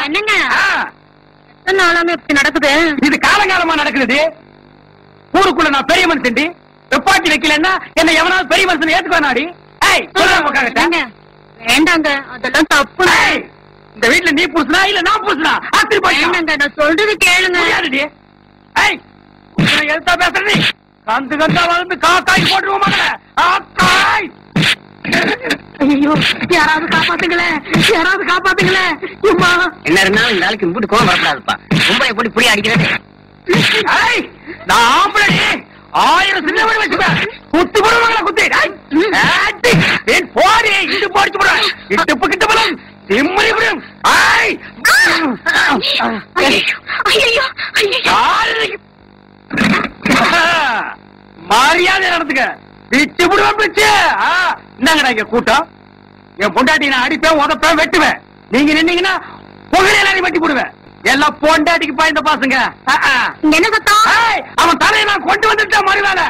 என்னங்க எத்தனை நாளாமே இப்படி நடக்குது? இது காலங்காலமா நடக்குது. ஊருக்குள்ள நான் பெரிய மனுஷன்டி. வெப்பாட்டி வைக்கலன்னா என்ன எவனாவது பெரிய மனுஷன் ஏத்துக்குவானாடி? வேண்டாங்க, அதெல்லாம் தப்பு. இந்த வீட்டுல நீ புருஷனா இல்ல நான் புருஷனா? நான் சொல்றது கேளுங்க. எழுத்தா பேசுற நீ கந்து கந்தா வந்து காக்காய் போட்டுருவோம். ஐயோ, யாராவது காப்பாத்துங்களேன், யாராவது காப்பாத்துங்களேன். என்ன இருந்தாலும் இந்த ஆளுக்கு இம்புட்டு கோவம் வரக்கூடாதுப்பா. ரொம்ப எப்படி புரிய அடிக்கிறது? நான் ஆம்பளை 1000 சின்ன வீடு வச்சுப்பேன். குத்து போடுவாங்களா? குத்து போடி இட்டு போடிச்சு போடுவேன். இட்டுப்பு கிட்ட போலாம் திம்மறி விடும். மரியாதை நடந்துக்க. விட்டு விடுவேன் பிடிச்சு. என்னங்கடா இங்க கூட்டம்? என் பொண்டாட்டி நான் அடிப்பேன், உதப்பேன், வெட்டுவேன். நீங்க நின்னீங்கன்னா புகழ் எல்லாரையும் வெட்டி போடுவேன். எல்லாம் பொண்டாட்டிக்கு பாய்ந்த பாசுங்க. என்ன சத்தம்? அவன் தலையை நான் கொண்டு வந்துட்டேன் மறுவேளை.